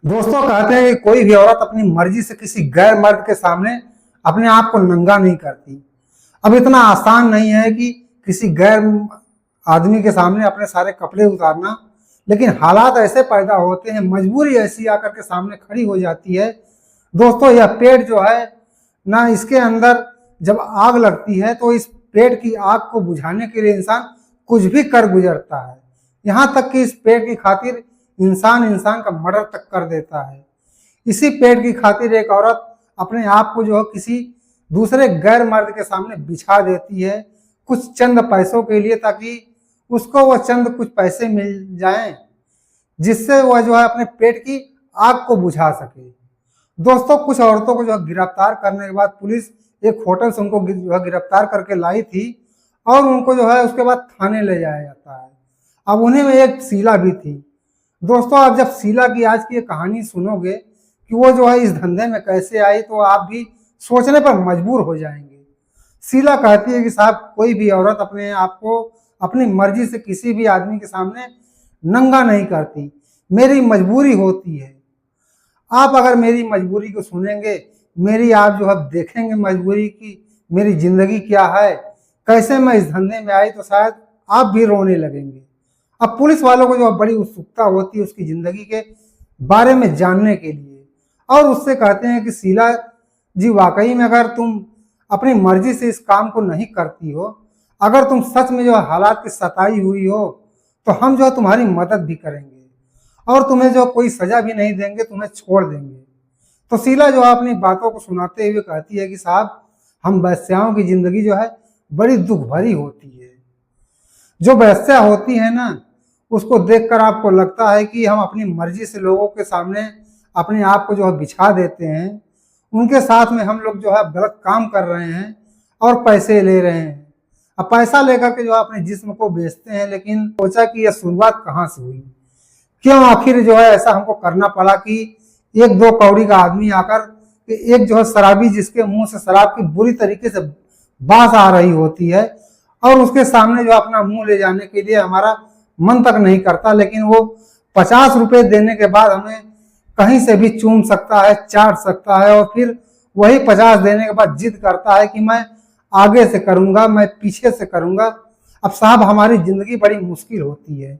दोस्तों कहते हैं कि कोई भी औरत अपनी मर्जी से किसी गैर मर्द के सामने अपने आप को नंगा नहीं करती। अब इतना आसान नहीं है कि किसी गैर आदमी के सामने अपने सारे कपड़े उतारना, लेकिन हालात ऐसे पैदा होते हैं, मजबूरी ऐसी आकर के सामने खड़ी हो जाती है। दोस्तों यह पेट जो है ना, इसके अंदर जब आग लगती है तो इस पेट की आग को बुझाने के लिए इंसान कुछ भी कर गुजरता है। यहाँ तक कि इस पेट की खातिर इंसान इंसान का मर्डर तक कर देता है। इसी पेट की खातिर एक औरत अपने आप को जो है किसी दूसरे गैर मर्द के सामने बिछा देती है, कुछ चंद पैसों के लिए, ताकि उसको वह चंद कुछ पैसे मिल जाएं, जिससे वह जो है अपने पेट की आग को बुझा सके। दोस्तों कुछ औरतों को जो है गिरफ्तार करने के बाद पुलिस एक होटल से उनको जो है गिरफ्तार करके लाई थी और उनको जो है उसके बाद थाने ले जाया जाता है। अब उन्हीं में एक शीला भी थी। दोस्तों आप जब शीला की आज की ये कहानी सुनोगे कि वो जो है इस धंधे में कैसे आई, तो आप भी सोचने पर मजबूर हो जाएंगे। शीला कहती है कि साहब, कोई भी औरत अपने आप को अपनी मर्जी से किसी भी आदमी के सामने नंगा नहीं करती, मेरी मजबूरी होती है। आप अगर मेरी मजबूरी को सुनेंगे, मेरी आप जो है देखेंगे मजबूरी की मेरी जिंदगी क्या है, कैसे मैं इस धंधे में आई, तो शायद आप भी रोने लगेंगे। अब पुलिस वालों को जो बड़ी उत्सुकता होती है उसकी जिंदगी के बारे में जानने के लिए, और उससे कहते हैं कि शीला जी, वाकई में अगर तुम अपनी मर्जी से इस काम को नहीं करती हो, अगर तुम सच में जो हालात की सताई हुई हो, तो हम जो है तुम्हारी मदद भी करेंगे और तुम्हें जो कोई सजा भी नहीं देंगे, तुम्हें छोड़ देंगे। तो शीला जो है अपनी बातों को सुनाते हुए कहती है कि साहब, हम वैश्याओं की जिंदगी जो है बड़ी दुख भरी होती है। जो वैश्या होती है ना, उसको देखकर आपको लगता है कि हम अपनी मर्जी से लोगों के सामने अपने आप को जो है बिछा देते हैं, उनके साथ में हम लोग जो है गलत काम कर रहे हैं और पैसे ले रहे हैं। अब पैसा लेकर के जो है अपने जिस्म को बेचते हैं, लेकिन सोचा कि यह शुरुआत कहाँ से हुई, क्यों आखिर जो है ऐसा हमको करना पड़ा कि एक दो कौड़ी का आदमी आकर एक जो है शराबी, जिसके मुंह से शराब की बुरी तरीके से बास आ रही होती है, और उसके सामने जो अपना मुंह ले जाने के लिए हमारा मन तक नहीं करता, लेकिन वो 50 रुपए देने के बाद हमें कहीं से भी चूम सकता है, चाट सकता है, और फिर वही 50 देने के बाद जिद करता है कि मैं आगे से करूंगा, मैं पीछे से करूंगा। अब साहब, हमारी जिंदगी बड़ी मुश्किल होती है।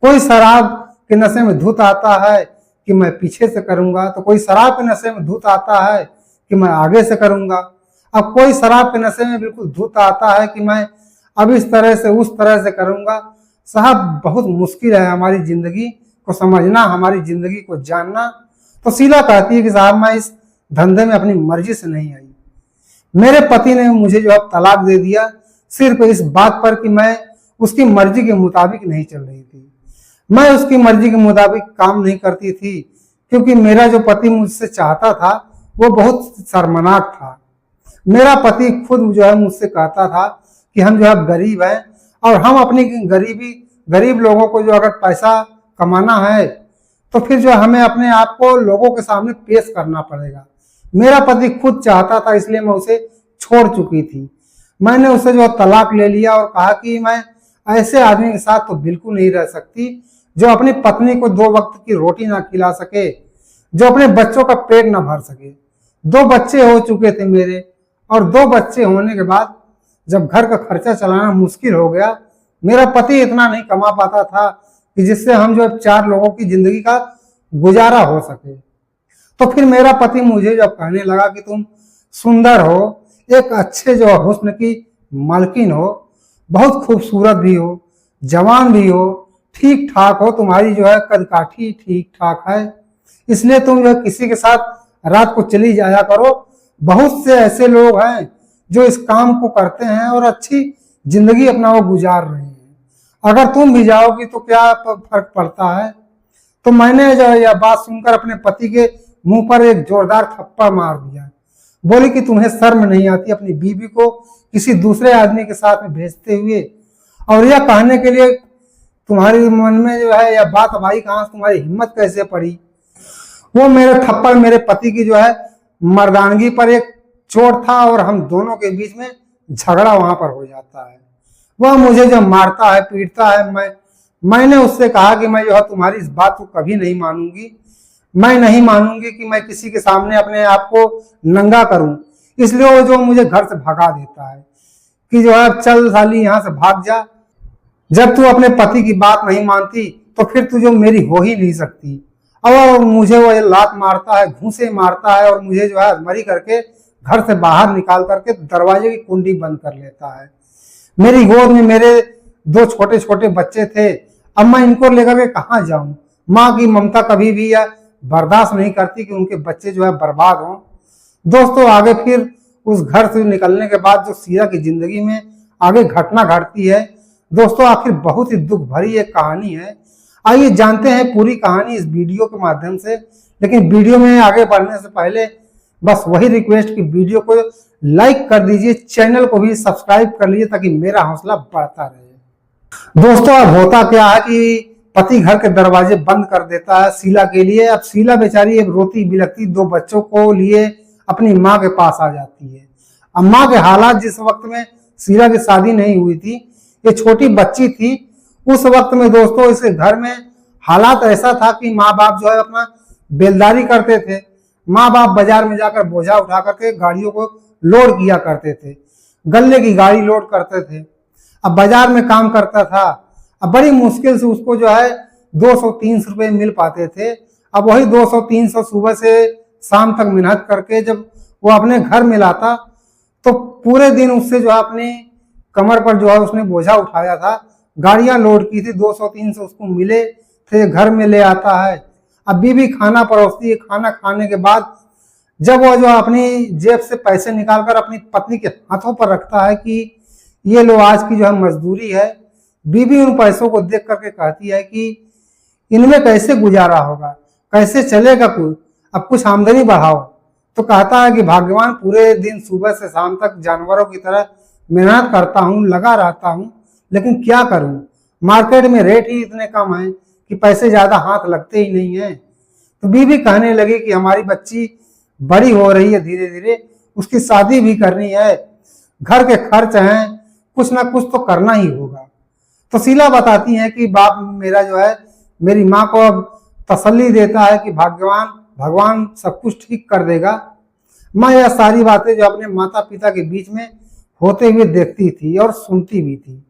कोई शराब के नशे में धुत आता है कि मैं पीछे से करूंगा, तो कोई शराब के नशे में धुत आता है कि मैं आगे से करूंगा। अब कोई शराब के नशे में बिल्कुल धुत आता है कि मैं अब इस तरह से उस तरह से करूंगा। साहब, बहुत मुश्किल है हमारी जिंदगी को समझना, हमारी जिंदगी को जानना। तो शीला कहती है कि साहब, मैं इस धंधे में अपनी मर्जी से नहीं आई। मेरे पति ने मुझे जो है तलाक दे दिया, सिर्फ इस बात पर कि मैं उसकी मर्जी के मुताबिक नहीं चल रही थी। मैं उसकी मर्जी के मुताबिक काम नहीं करती थी, क्योंकि मेरा जो पति मुझसे चाहता था वो बहुत शर्मनाक था। मेरा पति खुद जो है मुझसे कहता था कि हम जो है गरीब हैं, और हम अपनी गरीब लोगों को जो अगर पैसा कमाना है तो फिर जो हमें अपने आप को लोगों के सामने पेश करना पड़ेगा। मेरा पति खुद चाहता था, इसलिए मैं उसे छोड़ चुकी थी। मैंने उसे जो तलाक ले लिया और कहा कि मैं ऐसे आदमी के साथ तो बिल्कुल नहीं रह सकती जो अपनी पत्नी को 2 वक्त की रोटी ना खिला सके, जो अपने बच्चों का पेट ना भर सके। 2 बच्चे हो चुके थे मेरे, और 2 बच्चे होने के बाद जब घर का खर्चा चलाना मुश्किल हो गया, मेरा पति इतना नहीं कमा पाता था कि जिससे हम जो 4 लोगों की जिंदगी का गुजारा हो सके। तो फिर मेरा पति मुझे जब कहने लगा कि तुम सुंदर हो, एक अच्छे जो हुस्न की मालकिन हो, बहुत खूबसूरत भी हो, जवान भी हो, ठीक ठाक हो, तुम्हारी जो है कदकाठी ठीक ठाक है, इसलिए तुम जो है किसी के साथ रात को चली जाया करो। बहुत से ऐसे लोग हैं जो इस काम को करते हैं और अच्छी जिंदगी अपना वो गुजार रहे हैं, अगर तुम भी जाओगी तो क्या फर्क पड़ता है। तो मैंने जो यह बात सुनकर अपने पति के मुंह पर एक जोरदार थप्पड़ मार दिया। बोली कि तुम्हें शर्म नहीं आती अपनी बीवी को किसी दूसरे आदमी के साथ में भेजते हुए, और यह कहने के लिए तुम्हारे मन में जो है यह बात भाई कहाँ से, तुम्हारी हिम्मत कैसे पड़ी। वो मेरे थप्पड़ मेरे पति की जो है मर्दानगी पर एक चोट था, और हम दोनों के बीच में झगड़ा वहां पर हो जाता है। वह मुझे जब मारता है, पीटता है, मैंने उससे कहा कि मैं जो है तुम्हारी इस बात को कभी नहीं मानूंगी। मैं नहीं मानूंगी कि मैं किसी के सामने अपने आप को नंगा करूं। इसलिए वो जो मुझे घर से भगा देता है कि जो है चल साली यहाँ से भाग जा। जब तू अपने पति की बात नहीं मानती तो फिर तू जो मेरी हो ही नहीं सकती। और मुझे वो लात मारता है, घूंसे मारता है और मुझे जो है मरी करके घर से बाहर निकाल करके दरवाजे की कुंडी बंद कर लेता है। मेरी गोद में मेरे 2 छोटे छोटे बच्चे थे, अब मैं इनको लेकर के कहाँ जाऊं। माँ की ममता कभी भी या बर्दाश्त नहीं करती कि उनके बच्चे जो है बर्बाद हों। दोस्तों आगे फिर उस घर से निकलने के बाद जो शीला की जिंदगी में आगे घटना घटती है दोस्तों, आखिर बहुत ही दुख भरी एक कहानी है। आइए जानते हैं पूरी कहानी इस वीडियो के माध्यम से। लेकिन वीडियो में आगे बढ़ने से पहले बस वही रिक्वेस्ट कि वीडियो को लाइक कर दीजिए, चैनल को भी सब्सक्राइब कर लीजिए ताकि मेरा हौसला बढ़ता रहे। दोस्तों अब होता क्या है कि पति घर के दरवाजे बंद कर देता है शीला के लिए। अब शीला बेचारी एक रोती बिलखती 2 बच्चों को लिए अपनी माँ के पास आ जाती है। अब माँ के हालात जिस वक्त में शीला की शादी नहीं हुई थी, ये छोटी बच्ची थी, उस वक्त में दोस्तों इसके घर में हालात ऐसा था कि माँ बाप जो है अपना बेलदारी करते थे। माँ बाप बाजार में जाकर बोझा उठा करके गाड़ियों को लोड किया करते थे, गल्ले की गाड़ी लोड करते थे। अब बाजार में काम करता था, अब बड़ी मुश्किल से उसको जो है 200-300 रुपये मिल पाते थे। अब वही 200-300 सुबह से शाम तक मेहनत करके जब वो अपने घर में लाता तो पूरे दिन उससे जो है अपनी कमर पर जो है उसने बोझा उठाया था, गाड़ियां लोड की थी, 200-300 उसको मिले थे, घर में ले आता है। अब बीवी खाना परोसती है, खाना खाने के बाद जब वो जो अपनी जेब से पैसे निकालकर अपनी पत्नी के हाथों पर रखता है कि ये लो आज की जो है मजदूरी है, बीवी उन पैसों को देख करके कहती है कि इनमें कैसे गुजारा होगा, कैसे चलेगा, कुछ अब कुछ आमदनी बढ़ाओ। तो कहता है कि भगवान पूरे दिन सुबह से शाम तक जानवरों की तरह मेहनत करता हूँ, लगा रहता हूँ, लेकिन क्या करूँ, मार्केट में रेट ही इतने कम है कि पैसे ज्यादा हाथ लगते ही नहीं है। तो बीवी कहने लगी कि हमारी बच्ची बड़ी हो रही है, धीरे धीरे उसकी शादी भी करनी है, घर के खर्च हैं, कुछ ना कुछ तो करना ही होगा। तो शीला बताती है कि बाप मेरा जो है मेरी माँ को अब तसल्ली देता है कि भगवान सब कुछ ठीक कर देगा। माँ यह सारी बातें जो अपने माता पिता के बीच में होते हुए देखती थी और सुनती भी थी।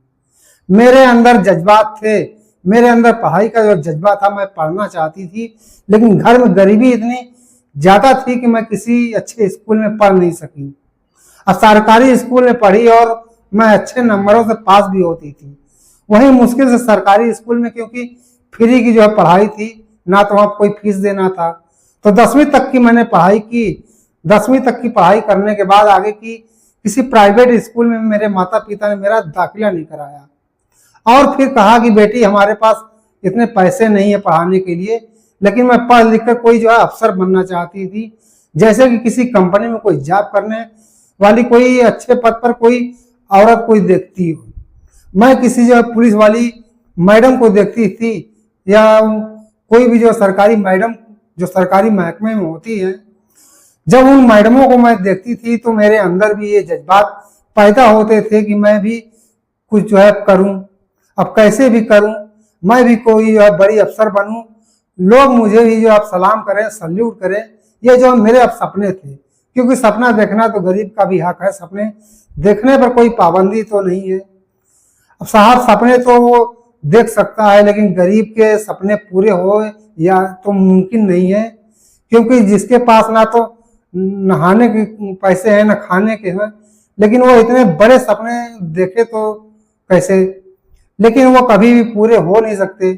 मेरे अंदर जज्बात थे, मेरे अंदर पढ़ाई का जो जज्बा था, मैं पढ़ना चाहती थी, लेकिन घर में गरीबी इतनी ज्यादा थी कि मैं किसी अच्छे स्कूल में पढ़ नहीं सकी। अब सरकारी स्कूल में पढ़ी और मैं अच्छे नंबरों से पास भी होती थी, वहीं मुश्किल से सरकारी स्कूल में, क्योंकि फ्री की जो है पढ़ाई थी, ना तो वहाँ कोई फीस देना था। तो 10वीं तक की मैंने पढ़ाई की। 10वीं तक की पढ़ाई करने के बाद आगे की किसी प्राइवेट स्कूल में मेरे माता पिता ने मेरा दाखिला नहीं कराया और फिर कहा कि बेटी हमारे पास इतने पैसे नहीं है पढ़ाने के लिए, लेकिन मैं पढ़ लिख कर कोई जो है अफसर बनना चाहती थी, जैसे कि किसी कंपनी में कोई जॉब करने वाली कोई अच्छे पद पर कोई औरत कोई देखती हो। मैं किसी जो पुलिस वाली मैडम को देखती थी या कोई भी जो सरकारी मैडम जो सरकारी महकमे में होती है, जब उन मैडमों को मैं देखती थी तो मेरे अंदर भी ये जज्बात पैदा होते थे कि मैं भी कुछ जो है करूं, अब कैसे भी करूं, मैं भी कोई जो है बड़ी अफसर बनूं, लोग मुझे भी जो अब सलाम करें, सल्यूट करें। ये जो मेरे अब सपने थे, क्योंकि सपना देखना तो गरीब का भी हक है, सपने देखने पर कोई पाबंदी तो नहीं है। अब साहब सपने तो वो देख सकता है, लेकिन गरीब के सपने पूरे हो या तो मुमकिन नहीं है, क्योंकि जिसके पास ना तो नहाने के पैसे हैं ना खाने के हैं, लेकिन वो इतने बड़े सपने देखे तो कैसे, लेकिन वो कभी भी पूरे हो नहीं सकते।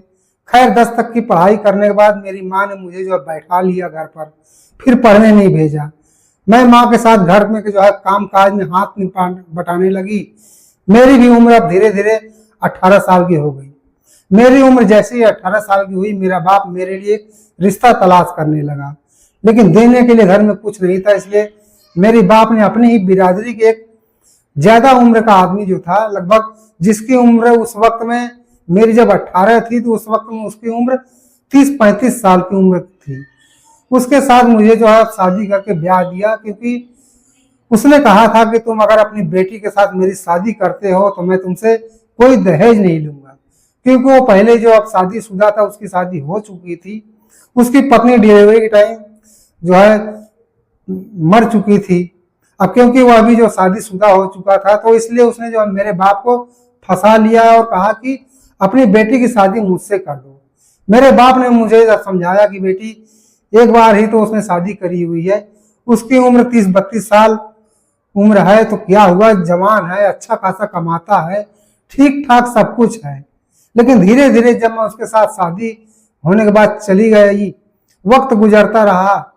खैर 10 तक की पढ़ाई करने के बाद मेरी माँ ने मुझे जो बैठा लिया घर पर, फिर पढ़ने नहीं भेजा। मैं माँ के साथ घर में जो है काम काज में हाथ बटाने लगी। मेरी भी उम्र अब धीरे धीरे 18 साल की हो गई। मेरी उम्र जैसे ही 18 साल की हुई, मेरा बाप मेरे लिए एक रिश्ता तलाश करने लगा, लेकिन देने के लिए घर में कुछ नहीं था। इसलिए मेरे बाप ने अपनी ही बिरादरी के एक ज्यादा उम्र का आदमी जो था, लगभग जिसकी उम्र उस वक्त में मेरी जब 18 थी तो उस वक्त में उसकी उम्र 30-35 साल की उम्र थी, उसके साथ मुझे जो है शादी करके ब्याह दिया। क्योंकि उसने कहा था कि तुम अगर अपनी बेटी के साथ मेरी शादी करते हो तो मैं तुमसे कोई दहेज नहीं लूंगा, क्योंकि वो पहले जो अब शादीशुदा था उसकी शादी हो चुकी थी, उसकी पत्नी डिलीवरी के टाइम जो है मर चुकी थी। अब क्योंकि वो अभी जो शादीशुदा हो चुका था, तो इसलिए उसने जो है मेरे बाप को फंसा लिया और कहा कि अपनी बेटी की शादी मुझसे कर दो। मेरे बाप ने मुझे समझाया कि बेटी एक बार ही तो उसने शादी करी हुई है, उसकी उम्र 30-32 साल उम्र है, तो क्या हुआ, जवान है, अच्छा खासा कमाता है, ठीक ठाक सब कुछ है। लेकिन धीरे धीरे जब मैं उसके साथ शादी होने के बाद चली गई, वक्त गुजरता रहा,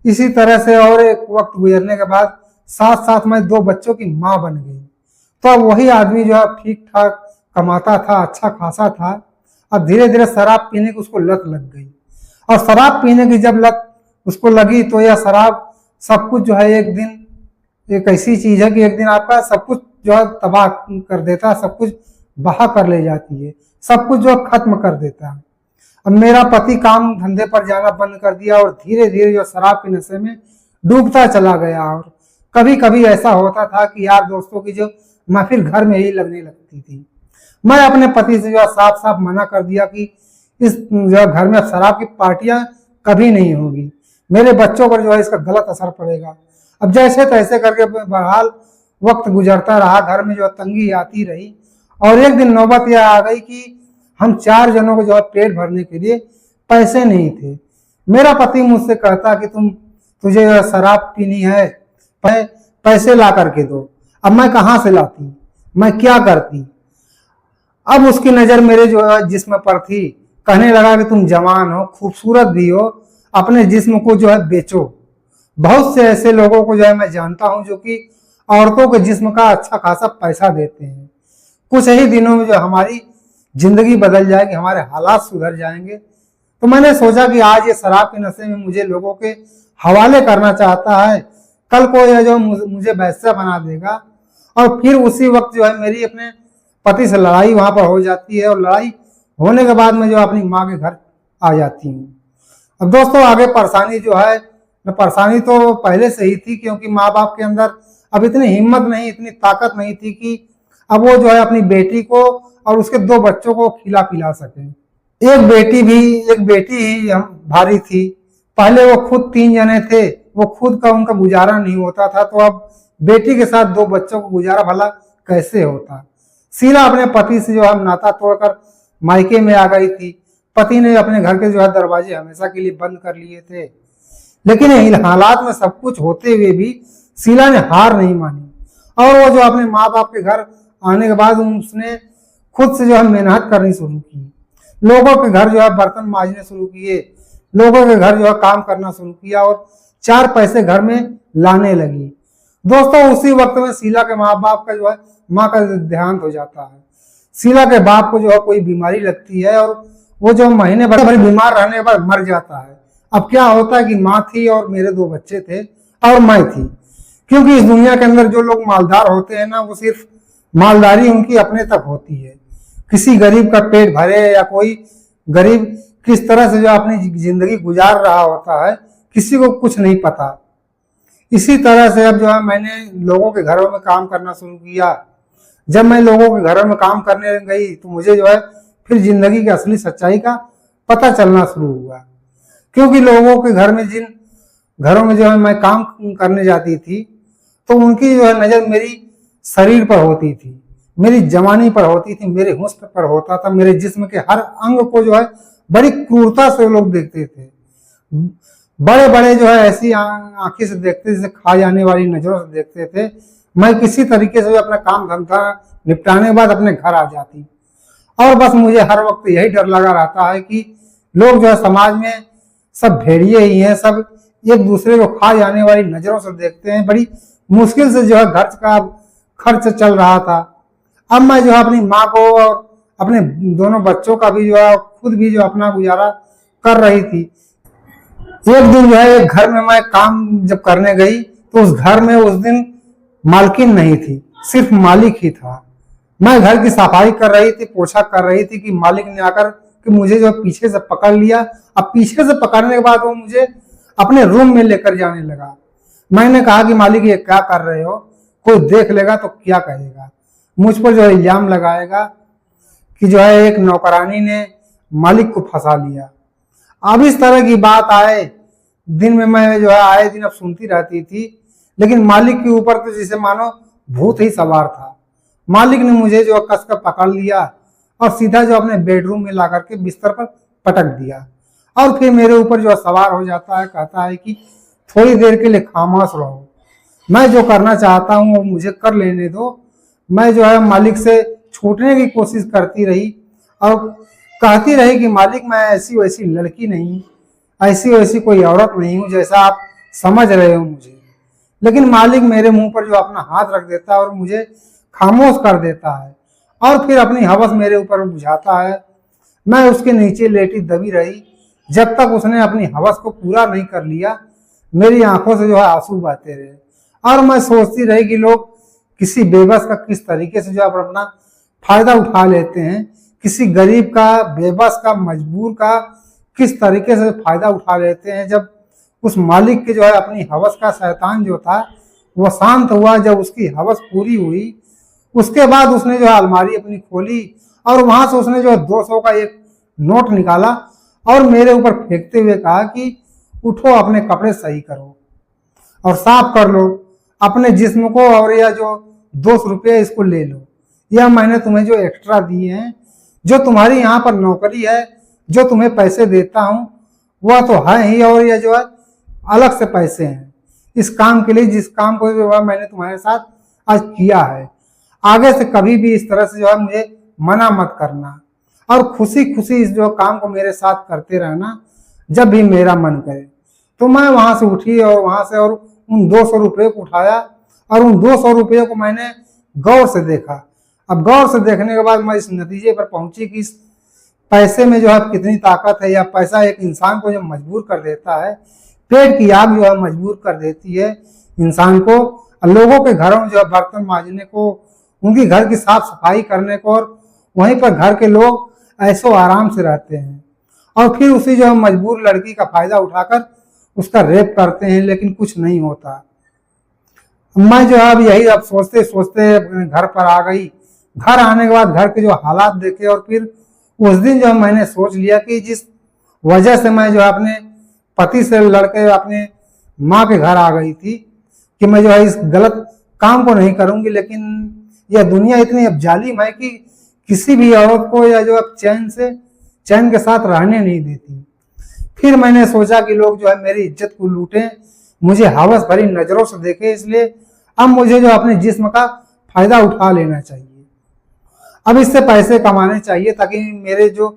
इसी तरह से और एक वक्त गुजरने के बाद साथ साथ मैं 2 बच्चों की माँ बन गई। तो अब वही आदमी जो है ठीक ठाक कमाता था, अच्छा खासा था, अब धीरे धीरे शराब पीने की उसको लत लग गई। और शराब पीने की जब लत उसको लगी तो यह शराब सब कुछ जो है एक दिन, एक ऐसी चीज है कि एक दिन आपका सब कुछ जो है तबाह कर देता है, सब कुछ बहा कर ले जाती है, सब कुछ जो खत्म कर देता है। अब मेरा पति काम धंधे पर जाना बंद कर दिया और धीरे धीरे जो शराब के नशे में डूबता चला गया। और कभी कभी ऐसा होता था कि यार दोस्तों की जो महफिल घर में ही लगने लगती थी। मैं अपने पति से जो साफ साफ मना कर दिया कि इस जो घर में शराब की पार्टियां कभी नहीं होगी, मेरे बच्चों पर जो है इसका गलत असर पड़ेगा। अब जैसे तैसे करके बहरहाल वक्त गुजरता रहा, घर में जो तंगी आती रही, और एक दिन नौबत यह आ गई कि हम 4 जनों को जो है पेट भरने के लिए पैसे नहीं थे। मेरा पति मुझसे कहता कि तुझे शराब पीनी है, पैसे ला करके दो। अब मैं कहाँ से लाती, मैं क्या करती। अब उसकी नजर मेरे जो है जिस्म पर थी, कहने लगा कि तुम जवान हो, खूबसूरत भी हो, अपने जिस्म को जो है बेचो। बहुत से ऐसे लोगों को जो है मैं जानता हूं जो कि औरतों के जिस्म का अच्छा खासा पैसा देते हैं। कुछ ही दिनों में जो हमारी जिंदगी बदल जाएगी, हमारे हालात सुधर जाएंगे। तो मैंने सोचा कि आज ये शराब के नशे में मुझे लोगों के हवाले करना चाहता है, कल को यह जो मुझे वैसा बना देगा। और फिर उसी वक्त जो है मेरी अपने पति से लड़ाई वहां पर हो जाती है, और लड़ाई होने के बाद मैं जो अपनी माँ के घर आ जाती हूँ। अब दोस्तों आगे परेशानी जो है, परेशानी तो पहले से ही थी, क्योंकि माँ बाप के अंदर अब इतनी हिम्मत नहीं, इतनी ताकत नहीं थी कि अब वो जो है अपनी बेटी को और उसके 2 बच्चों को खिला पिला सके। एक बेटी ही हम भारी थी। पहले वो खुद 3 जने थे, वो खुद का उनका गुजारा नहीं होता था, तो अब बेटी के साथ 2 बच्चों को गुजारा भला कैसे होता। शीला अपने पति से जो है नाता तोड़कर मायके में आ गई थी। पति ने अपने घर के जो है दरवाजे हमेशा के लिए बंद कर लिए थे। लेकिन इन हालात में सब कुछ होते हुए भी शीला ने हार नहीं मानी, और वो जो अपने माँ बाप के घर आने के बाद उसने खुद से जो है मेहनत करनी शुरू की। लोगों के घर जो है बर्तन मांजने शुरू किए, लोगों के घर जो है काम करना शुरू किया, और 4 पैसे घर में लाने लगी। दोस्तों उसी वक्त में शीला के माँ बाप का जो है माँ का देहांत हो जाता है। शीला के बाप को जो है कोई बीमारी लगती है, और वो जो महीने भर बीमार रहने के बाद मर जाता है। अब क्या होता है कि माँ थी और मेरे 2 बच्चे थे और मैं थी। क्योंकि इस दुनिया के अंदर जो लोग मालदार होते हैं ना, वो सिर्फ मालदारी उनकी अपने तक होती है। किसी गरीब का पेट भरे या कोई गरीब किस तरह से जो अपनी जिंदगी गुजार रहा होता है, किसी को कुछ नहीं पता। इसी तरह से अब जो है मैंने लोगों के घरों में काम करना शुरू किया। जब मैं लोगों के घरों में काम करने गई तो मुझे जो है फिर जिंदगी की असली सच्चाई का पता चलना शुरू हुआ। क्योंकि लोगों के घर में, जिन घरों में जो है मैं काम करने जाती थी, तो उनकी जो है नजर मेरी शरीर पर होती थी, मेरी जवानी पर होती थी, मेरे हुस्न पर होता था। मेरे जिस्म के हर अंग को जो है बड़ी क्रूरता से लोग देखते थे। बड़े बड़े जो है ऐसी आंखें से देखते, जैसे खा जाने वाली नजरों से देखते थे। मैं किसी तरीके से अपना काम धंधा निपटाने के बाद अपने घर आ जाती, और बस मुझे हर वक्त यही डर लगा रहता है कि लोग जो है समाज में सब भेड़िए ही हैं, सब एक दूसरे को खा जाने वाली नजरों से देखते हैं। बड़ी मुश्किल से जो है घर का खर्च चल रहा था। अब मैं जो है अपनी माँ को और अपने दोनों बच्चों का भी जो है खुद भी जो अपना गुजारा कर रही थी। एक दिन जो है एक घर में मैं काम जब करने गई, तो उस घर में उस दिन मालकिन नहीं थी, सिर्फ मालिक ही था। मैं घर की सफाई कर रही थी, पोछा कर रही थी कि मालिक ने आकर कि मुझे जो पीछे से पकड़ लिया। अब पीछे से पकड़ने के बाद वो मुझे अपने रूम में लेकर जाने लगा। मैंने कहा कि मालिक ये क्या कर रहे हो, कोई देख लेगा तो क्या कहेगा, मुझ पर जो है इल्जाम लगाएगा कि जो है एक नौकरानी ने मालिक को फंसा लिया। अब इस तरह की बात आए दिन में मैं जो है आए दिन अब सुनती रहती थी, लेकिन मालिक के ऊपर तो जैसे मानो भूत ही सवार था। मालिक ने मुझे जो कस कर पकड़ लिया और सीधा जो अपने बेडरूम में ला करके बिस्तर पर पटक दिया और फिर मेरे ऊपर जो सवार हो जाता है, कहता है कि थोड़ी देर के लिए खामोश रहो, मैं जो करना चाहता हूँ वो मुझे कर लेने दो। मैं जो है मालिक से छूटने की कोशिश करती रही और कहती रही कि मालिक मैं ऐसी वैसी लड़की नहीं, ऐसी वैसी कोई औरत नहीं हूँ जैसा आप समझ रहे हो मुझे। लेकिन मालिक मेरे मुंह पर जो अपना हाथ रख देता है और मुझे खामोश कर देता है और फिर अपनी हवस मेरे ऊपर बुझाता है। मैं उसके नीचे लेटी दबी रही जब तक उसने अपनी हवस को पूरा नहीं कर लिया। मेरी आंखों से जो है आंसू बहते रहे और मैं सोचती रही कि लोग किसी बेबस का किस तरीके से जो है अपना फायदा उठा लेते हैं, किसी गरीब का, बेबस का, मजबूर का किस तरीके से फायदा उठा लेते हैं। जब उस मालिक के जो है अपनी हवस का शैतान जो था वो शांत हुआ, जब उसकी हवस पूरी हुई उसके बाद उसने जो है अलमारी अपनी खोली और वहां से उसने जो है 200 का एक नोट निकाला और मेरे ऊपर फेंकते हुए कहा कि उठो, अपने कपड़े सही करो और साफ कर लो अपने जिस्म को, और यह जो 200 रुपये इसको ले लो, यह मैंने तुम्हें जो एक्स्ट्रा दिए हैं, जो तुम्हारी यहाँ पर नौकरी है, जो तुम्हें पैसे देता हूँ वह तो है ही, और यह जो है अलग से पैसे हैं इस काम के लिए जिस काम को जो है मैंने तुम्हारे साथ आज किया है। आगे से कभी भी इस तरह से जो है मुझे मना मत करना और खुशी खुशी इस जो काम को मेरे साथ करते रहना जब भी मेरा मन करे। तो मैं वहां से उठी और वहां से और उन 200 रुपये को उठाया और उन 200 रुपये को मैंने गौर से देखा। अब गौर से देखने के बाद मैं इस नतीजे पर पहुंची कि इस पैसे में जो है कितनी ताकत है, या पैसा एक इंसान को जो मजबूर कर देता है, पेट की आग जो है मजबूर कर देती है इंसान को। लोगों के घरों में जो है बर्तन मांजने को, उनकी घर की साफ सफाई करने को, और वहीं पर घर के लोग ऐसो आराम से रहते हैं और फिर उसी जो है मजबूर लड़की का फायदा उठाकर उसका रेप करते हैं, लेकिन कुछ नहीं होता। मैं जो है अब यही अब सोचते सोचते घर पर आ गई। घर आने के बाद घर के जो हालात देखे और फिर उस दिन जो मैंने सोच लिया कि जिस वजह से मैं जो है अपने पति से लड़के अपने माँ के घर आ गई थी कि मैं जो है इस गलत काम को नहीं करूंगी, लेकिन यह दुनिया इतनी अब जालिम है कि किसी भी औरत को या जो अब चैन के साथ रहने नहीं देती। फिर मैंने सोचा कि लोग जो है मेरी इज्जत को लूटें, मुझे हवस भरी नजरों से देखे, इसलिए अब मुझे जो अपने जिस्म का फायदा उठा लेना चाहिए। अब इससे पैसे कमाने चाहिए ताकि मेरे जो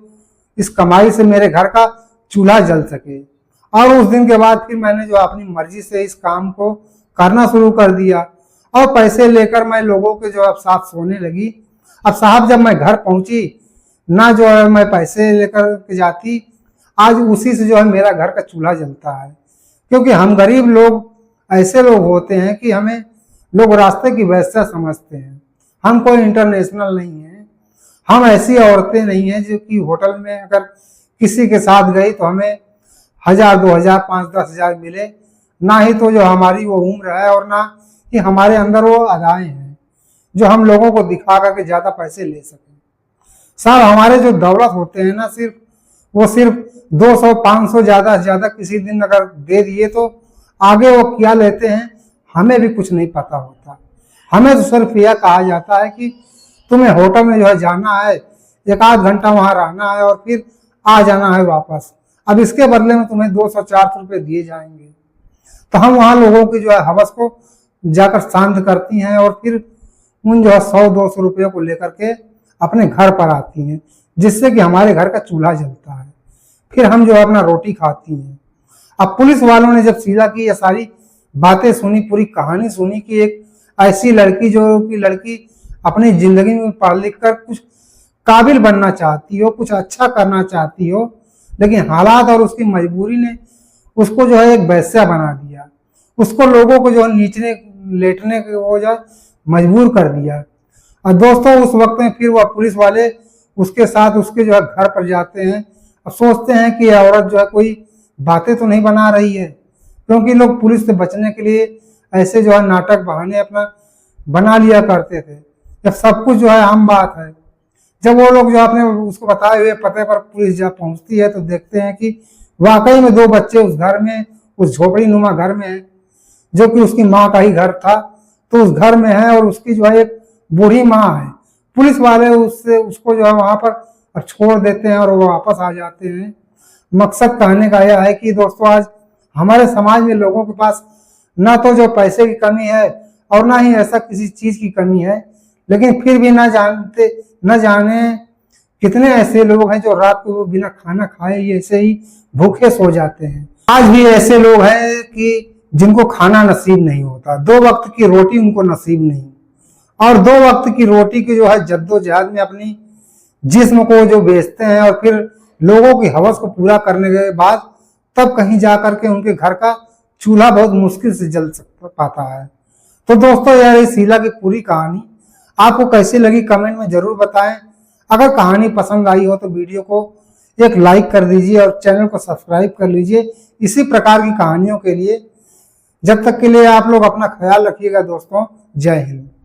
इस कमाई से मेरे घर का चूल्हा जल सके। और उस दिन के बाद फिर मैंने जो अपनी मर्जी से इस काम को करना शुरू कर दिया और पैसे लेकर मैं लोगों के जो अब साथ सोने लगी। अब साहब जब मैं घर पहुंची ना जो है मैं पैसे लेकर के जाती, आज उसी से जो है मेरा घर का चूल्हा जलता है, क्योंकि हम गरीब लोग ऐसे लोग होते हैं कि हमें लोग रास्ते की वैसा समझते हैं। हम कोई इंटरनेशनल नहीं है, हम ऐसी औरतें नहीं हैं जो कि होटल में अगर किसी के साथ गई तो हमें 1000, 2000, 5-10 हजार मिले, ना ही तो जो हमारी वो उम्र है और ना ही हमारे अंदर वो अदाएं हैं जो हम लोगों को दिखा करके ज्यादा पैसे ले सकें। साहब हमारे जो दौलत होते हैं ना, सिर्फ 200, 500 ज्यादा से ज्यादा किसी दिन अगर दे दिए तो आगे वो क्या लेते हैं हमें भी कुछ नहीं पता होता। हमें तो सिर्फ यह कहा जाता है कि तुम्हें होटल में जो है जाना है, 1-8 घंटा वहां रहना है और फिर आ जाना है वापस। अब इसके बदले में तुम्हें 200-400 रुपये दिए जाएंगे। तो हम वहां लोगों की जो है हवस को जाकर शांत करती हैं और फिर उन जो है 100-200 रुपये को लेकर के अपने घर पर आती हैं, जिससे कि हमारे घर का चूल्हा जलता है। फिर हम जो है अपना रोटी खाती हैं। अब पुलिस वालों ने जब शीला की ये सारी बातें सुनी, पूरी कहानी सुनी कि एक ऐसी लड़की जो कि लड़की अपनी जिंदगी में पढ़ लिख कर कुछ काबिल बनना चाहती हो, कुछ अच्छा करना चाहती हो, लेकिन हालात और उसकी मजबूरी ने उसको जो है एक वैश्या बना दिया, उसको लोगों को जो है नीचने लेटने के वो जो मजबूर कर दिया। और दोस्तों उस वक्त में फिर वह पुलिस वाले उसके साथ उसके जो है घर पर जाते हैं और सोचते हैं कि यह औरत जो है कोई बातें तो नहीं बना रही है, क्योंकि लोग पुलिस से बचने के लिए ऐसे जो है नाटक बहाने अपना बना लिया करते थे। जब सब कुछ जो है आम बात है, जब वो लोग जो अपने उसको बताए हुए पते पर पुलिस जब पहुंचती है तो देखते हैं कि वाकई में 2 बच्चे उस घर में, उस झोपड़ी नुमा घर में है, जो कि उसकी माँ का ही घर था, तो उस घर में है और उसकी जो है एक बूढ़ी माँ है। पुलिस वाले उसको जो है वहां पर छोड़ देते हैं और वो वापस आ जाते हैं। मकसद कहने का यह है कि दोस्तों, आज हमारे समाज में लोगों के पास ना तो जो पैसे की कमी है और ना ही ऐसा किसी चीज की कमी है, लेकिन फिर भी न जाने कितने ऐसे लोग हैं जो रात को बिना खाना खाए ऐसे ही भूखे सो जाते हैं। आज भी ऐसे लोग हैं कि जिनको खाना नसीब नहीं होता, 2 वक्त की रोटी उनको नसीब नहीं, और 2 वक्त की रोटी की जो है जद्दोजहद में अपनी जिस्म को जो बेचते हैं और फिर लोगों की हवस को पूरा करने के बाद तब कहीं जाकर के उनके घर का चूल्हा बहुत मुश्किल से जल पाता है। तो दोस्तों, यह शीला की पूरी कहानी आपको कैसी लगी कमेंट में जरूर बताएं। अगर कहानी पसंद आई हो तो वीडियो को एक लाइक कर दीजिए और चैनल को सब्सक्राइब कर लीजिए इसी प्रकार की कहानियों के लिए। जब तक के लिए आप लोग अपना ख्याल रखिएगा दोस्तों। जय हिंद।